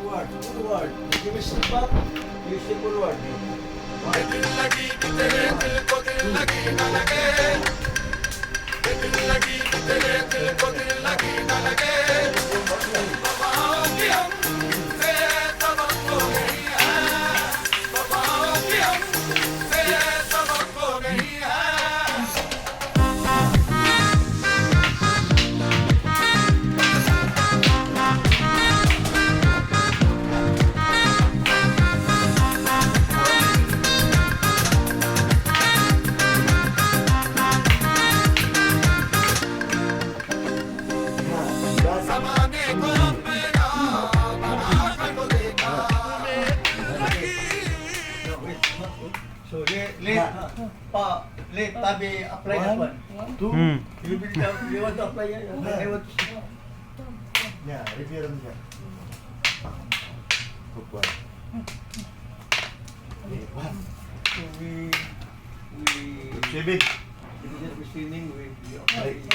forward, forward. Give me step back, you step forward. दिल लगी कि तेरे दिल को दिल लगी न लगे दिल लगी कि तेरे दिल को दिल लगी न लगे बाबाओं की हमसे सबक को नहीं है बाबाओं की हमसे सबक को नहीं है ज़माने को अपना बना को देखा So let tabi apply that one. You want to apply it? I want to see. Yeah, review them siya. Good one. So we David. we swimming, we apply.